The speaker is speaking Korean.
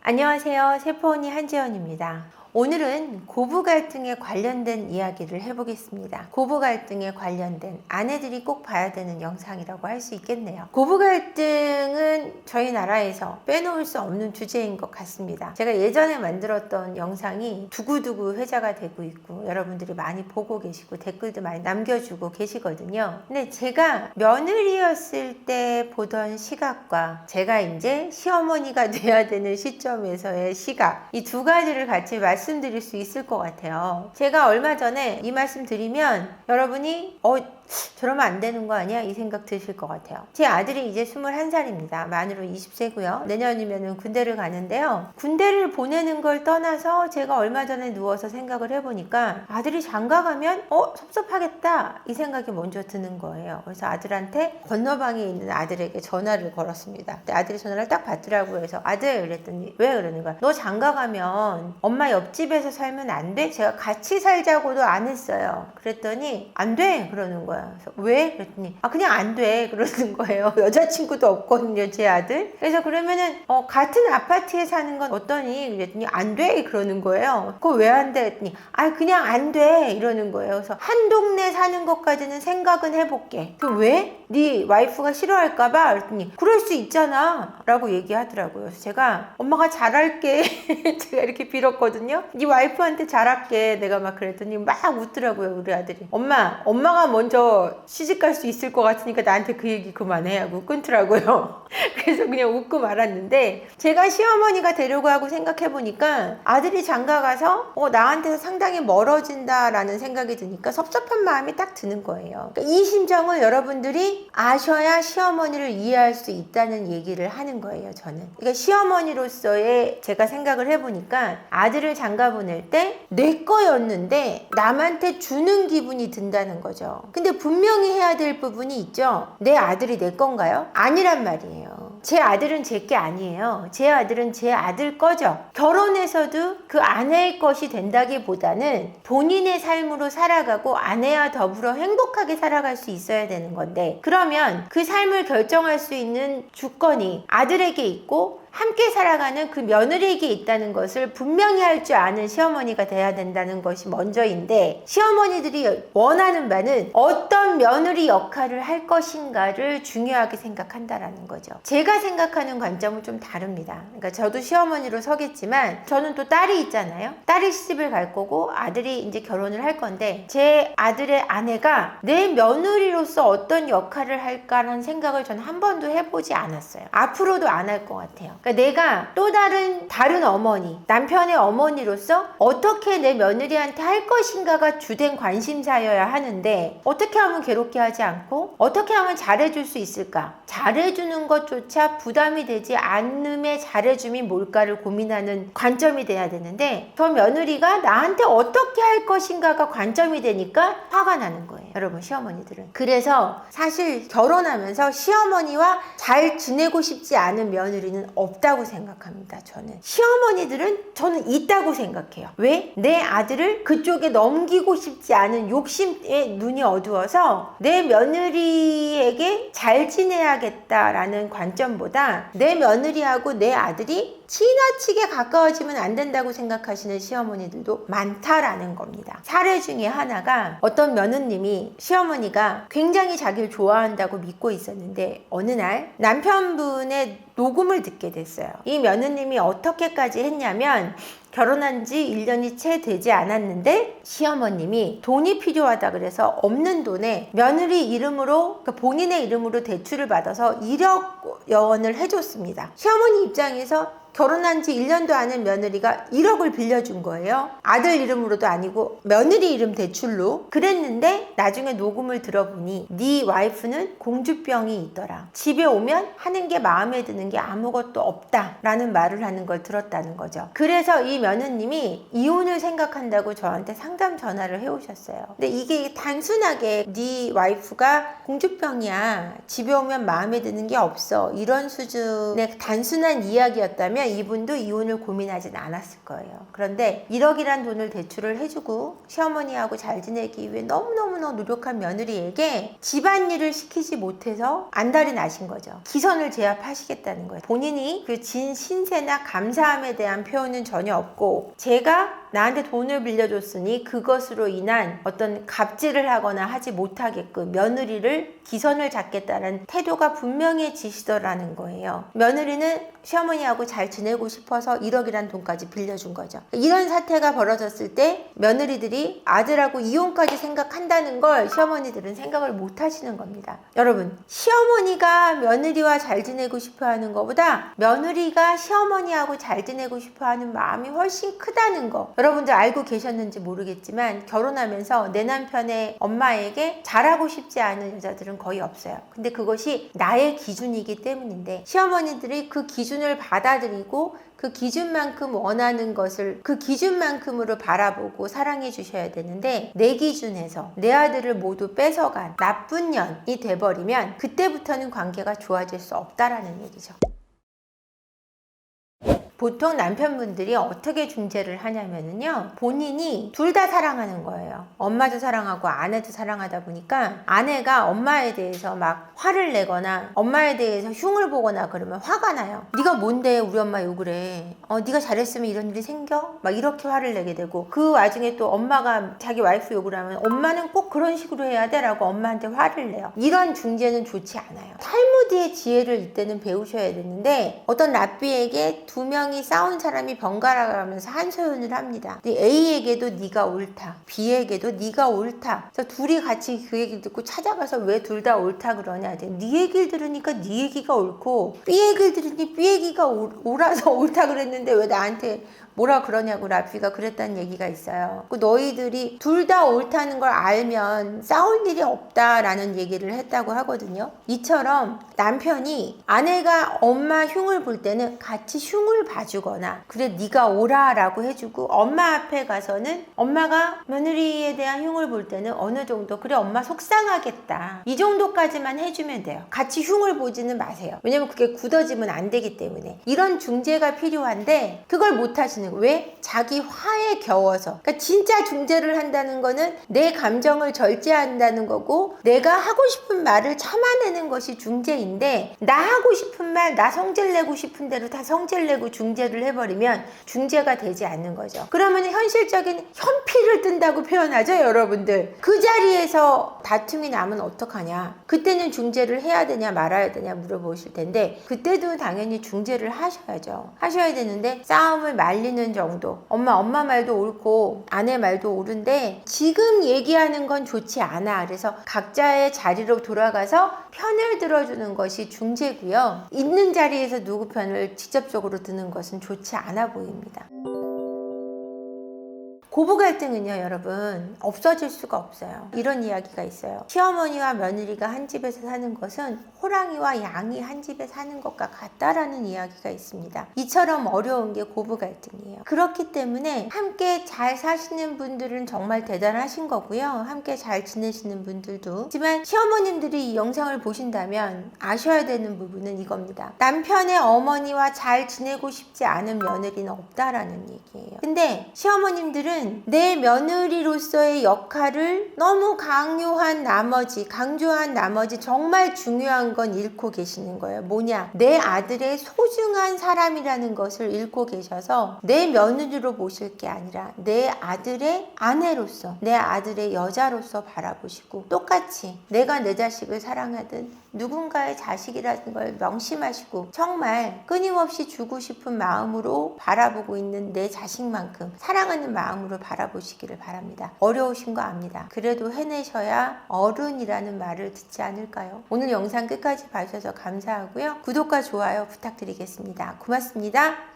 안녕하세요. 세포언니 한지연입니다. 오늘은 고부 갈등에 관련된 이야기를 해보겠습니다. 고부 갈등에 관련된 아내들이 꼭 봐야 되는 영상이라고 할 수 있겠네요. 고부 갈등은 저희 나라에서 빼놓을 수 없는 주제인 것 같습니다. 제가 예전에 만들었던 영상이 두고두고 회자가 되고 있고 여러분들이 많이 보고 계시고 댓글도 많이 남겨주고 계시거든요. 근데 제가 며느리였을 때 보던 시각과 제가 이제 시어머니가 돼야 되는 시점에서의 시각, 이 두 가지를 같이 말씀드릴 수 있을 것 같아요. 제가 얼마 전에 이 말씀 드리면 여러분이 저러면 안 되는 거 아니야? 이 생각 드실 것 같아요. 제 아들이 이제 21살입니다. 만으로 20세고요. 내년이면 군대를 가는데요. 군대를 보내는 걸 떠나서 제가 얼마 전에 누워서 생각을 해보니까 아들이 장가 가면 섭섭하겠다 이 생각이 먼저 드는 거예요. 그래서 아들한테 건너방에 있는 아들에게 전화를 걸었습니다. 아들이 전화를 딱 받더라고요. 그래서 아들 그랬더니 왜 그러는 거야? 너 장가 가면 엄마 옆집에서 살면 안 돼? 제가 같이 살자고도 안 했어요. 그랬더니 안 돼 그러는 거야. 그래서 왜? 그랬더니 그냥 안 돼 그러는 거예요. 여자친구도 없거든요 제 아들. 그래서 그러면은 같은 아파트에 사는 건 어떠니? 그랬더니 안 돼 그러는 거예요. 그거 왜 안 돼? 그랬더니 그냥 안 돼 이러는 거예요. 그래서 한 동네 사는 것까지는 생각은 해볼게. 그 왜? 네 와이프가 싫어할까봐? 그랬더니 그럴 수 있잖아 라고 얘기하더라고요. 그래서 제가 엄마가 잘할게 제가 이렇게 빌었거든요. 네 와이프한테 잘할게 내가 막 그랬더니 막 웃더라고요 우리 아들이. 엄마가 먼저 시집갈 수 있을 것 같으니까 나한테 그 얘기 그만해 하고 끊더라고요. 그래서 그냥 웃고 말았는데 제가 시어머니가 되려고 하고 생각해보니까 아들이 장가가서 나한테서 상당히 멀어진다라는 생각이 드니까 섭섭한 마음이 딱 드는 거예요. 그러니까 이 심정을 여러분들이 아셔야 시어머니를 이해할 수 있다는 얘기를 하는 거예요 저는. 그러니까 시어머니로서의 제가 생각을 해보니까 아들을 장가 보낼 때 내 거였는데 남한테 주는 기분이 든다는 거죠. 근데 분명히 해야 될 부분이 있죠. 내 아들이 내 건가요? 아니란 말이에요. 제 아들은 제 게 아니에요. 제 아들은 제 아들 거죠. 결혼해서도 그 아내의 것이 된다기보다는 본인의 삶으로 살아가고 아내와 더불어 행복하게 살아갈 수 있어야 되는 건데, 그러면 그 삶을 결정할 수 있는 주권이 아들에게 있고 함께 살아가는 그 며느리에게 있다는 것을 분명히 할 줄 아는 시어머니가 돼야 된다는 것이 먼저인데, 시어머니들이 원하는 바는 어떤 며느리 역할을 할 것인가를 중요하게 생각한다라는 거죠. 제가 생각하는 관점은 좀 다릅니다. 그러니까 저도 시어머니로 서겠지만 저는 또 딸이 있잖아요. 딸이 시집을 갈 거고 아들이 이제 결혼을 할 건데, 제 아들의 아내가 내 며느리로서 어떤 역할을 할까라는 생각을 저는 한 번도 해보지 않았어요. 앞으로도 안 할 것 같아요. 그러니까 내가 또 다른 어머니, 남편의 어머니로서 어떻게 내 며느리한테 할 것인가가 주된 관심사여야 하는데, 어떻게 하면 괴롭게 하지 않고 어떻게 하면 잘해줄 수 있을까? 잘해주는 것조차 부담이 되지 않음의 잘해줌이 뭘까를 고민하는 관점이 돼야 되는데, 저 며느리가 나한테 어떻게 할 것인가가 관점이 되니까 화가 나는 거예요. 여러분, 시어머니들은. 그래서 사실 결혼하면서 시어머니와 잘 지내고 싶지 않은 며느리는 없다고 생각합니다. 시어머니들은 저는 있다고 생각해요. 왜? 내 아들을 그쪽에 넘기고 싶지 않은 욕심에 눈이 어두워서 내 며느리에게 잘 지내야겠다라는 관점보다 내 며느리하고 내 아들이 지나치게 가까워지면 안 된다고 생각하시는 시어머니들도 많다라는 겁니다. 사례 중에 하나가, 어떤 며느님이 시어머니가 굉장히 자기를 좋아한다고 믿고 있었는데 어느 날 남편분의 녹음을 듣게 됐어요. 이 며느님이 어떻게까지 했냐면, 결혼한 지 1년이 채 되지 않았는데 시어머님이 돈이 필요하다 그래서 없는 돈에 며느리 이름으로, 그러니까 본인의 이름으로 대출을 받아서 1억 원을 해줬습니다. 시어머니 입장에서 결혼한 지 1년도 안 된 며느리가 1억을 빌려준 거예요. 아들 이름으로도 아니고 며느리 이름 대출로. 그랬는데 나중에 녹음을 들어보니 네 와이프는 공주병이 있더라. 집에 오면 하는 게 마음에 드는 게 아무것도 없다 라는 말을 하는 걸 들었다는 거죠. 그래서 이 며느님이 이혼을 생각한다고 저한테 상담 전화를 해오셨어요. 근데 이게 단순하게 네 와이프가 공주병이야, 집에 오면 마음에 드는 게 없어, 이런 수준의 단순한 이야기였다면 같으면 이분도 이혼을 고민하진 않았을 거예요. 그런데 1억이란 돈을 대출을 해주고 시어머니하고 잘 지내기 위해 너무너무 노력한 며느리에게 집안일을 시키지 못해서 안달이 나신 거죠. 기선을 제압하시겠다는 거예요. 본인이 그 진 신세나 감사함에 대한 표현은 전혀 없고, 제가 나한테 돈을 빌려줬으니 그것으로 인한 어떤 갑질을 하거나 하지 못하게끔 며느리를 기선을 잡겠다는 태도가 분명해지시더라는 거예요. 며느리는 시어머니하고 잘 지내고 싶어서 1억이란 돈까지 빌려준 거죠. 이런 사태가 벌어졌을 때 며느리들이 아들하고 이혼까지 생각한다는 걸 시어머니들은 생각을 못 하시는 겁니다. 여러분, 시어머니가 며느리와 잘 지내고 싶어 하는 것보다 며느리가 시어머니하고 잘 지내고 싶어 하는 마음이 훨씬 크다는 거, 여러분들 알고 계셨는지 모르겠지만 결혼하면서 내 남편의 엄마에게 잘하고 싶지 않은 여자들은 거의 없어요. 근데 그것이 나의 기준이기 때문인데, 시어머니들이 그 기준을 받아들이고 그 기준만큼 원하는 것을 그 기준만큼으로 바라보고 사랑해 주셔야 되는데, 내 기준에서 내 아들을 모두 뺏어간 나쁜 년이 돼버리면 그때부터는 관계가 좋아질 수 없다라는 얘기죠. 보통 남편분들이 어떻게 중재를 하냐면요, 본인이 둘 다 사랑하는 거예요. 엄마도 사랑하고 아내도 사랑하다 보니까 아내가 엄마에 대해서 막 화를 내거나 엄마에 대해서 흉을 보거나 그러면 화가 나요. 네가 뭔데 우리 엄마 욕을 해? 네가 잘했으면 이런 일이 생겨? 막 이렇게 화를 내게 되고, 그 와중에 또 엄마가 자기 와이프 욕을 하면 엄마는 꼭 그런 식으로 해야 돼 라고 엄마한테 화를 내요. 이런 중재는 좋지 않아요. 탈무드의 지혜를 이때는 배우셔야 되는데, 어떤 랍비에게 두 명이 싸운 사람이 번갈아 가면서 한소연을 합니다. A에게도 네가 옳다, B에게도 네가 옳다. 그래서 둘이 같이 그 얘기를 듣고 찾아가서 왜 둘 다 옳다 그러냐, 네 얘기를 들으니까 네 얘기가 옳고 B 얘기를 들으니 B 얘기가 옳아서 옳다 그랬는데 왜 나한테 뭐라 그러냐고 랍비가 그랬다는 얘기가 있어요. 너희들이 둘 다 옳다는 걸 알면 싸울 일이 없다라는 얘기를 했다고 하거든요. 이처럼 남편이 아내가 엄마 흉을 볼 때는 같이 흉을 봐주거나, 그래 네가 옳아 라고 해주고, 엄마 앞에 가서는 엄마가 며느리에 대한 흉을 볼 때는 어느 정도 그래 엄마 속상하겠다 이 정도까지만 해주면 돼요. 같이 흉을 보지는 마세요. 왜냐면 그게 굳어지면 안 되기 때문에. 이런 중재가 필요한데 그걸 못 하시는, 왜? 자기 화에 겨워서. 그러니까 진짜 중재를 한다는 거는 내 감정을 절제한다는 거고, 내가 하고 싶은 말을 참아내는 것이 중재인데, 나 하고 싶은 말, 나 성질내고 싶은 대로 다 성질내고 중재를 해버리면 중재가 되지 않는 거죠. 그러면 현실적인 현피를 뜬다고 표현하죠, 여러분들. 그 자리에서 다툼이 나면 어떡하냐, 그때는 중재를 해야 되냐 말아야 되냐 물어보실 텐데, 그때도 당연히 중재를 하셔야죠. 하셔야 되는데, 싸움을 말리는 정도. 엄마 말도 옳고 아내 말도 옳은데 지금 얘기하는 건 좋지 않아. 그래서 각자의 자리로 돌아가서 편을 들어주는 것이 중재고요. 있는 자리에서 누구 편을 직접적으로 드는 것은 좋지 않아 보입니다. 고부 갈등은요, 여러분, 없어질 수가 없어요. 이런 이야기가 있어요. 시어머니와 며느리가 한 집에서 사는 것은 호랑이와 양이 한 집에 사는 것과 같다라는 이야기가 있습니다. 이처럼 어려운 게 고부 갈등이에요. 그렇기 때문에 함께 잘 사시는 분들은 정말 대단하신 거고요. 함께 잘 지내시는 분들도. 하지만 시어머님들이 이 영상을 보신다면 아셔야 되는 부분은 이겁니다. 남편의 어머니와 잘 지내고 싶지 않은 며느리는 없다라는 얘기예요. 근데 시어머님들은 내 며느리로서의 역할을 너무 강조한 나머지 정말 중요한 건 잃고 계시는 거예요. 뭐냐? 내 아들의 소중한 사람이라는 것을 잃고 계셔서 내 며느리로 보실 게 아니라 내 아들의 아내로서, 내 아들의 여자로서 바라보시고, 똑같이 내가 내 자식을 사랑하든 누군가의 자식이라는 걸 명심하시고 정말 끊임없이 주고 싶은 마음으로 바라보고 있는 내 자식만큼 사랑하는 마음으로 바라보시기를 바랍니다. 어려우신 거 압니다. 그래도 해내셔야 어른이라는 말을 듣지 않을까요? 오늘 영상 끝까지 봐주셔서 감사하고요. 구독과 좋아요 부탁드리겠습니다. 고맙습니다.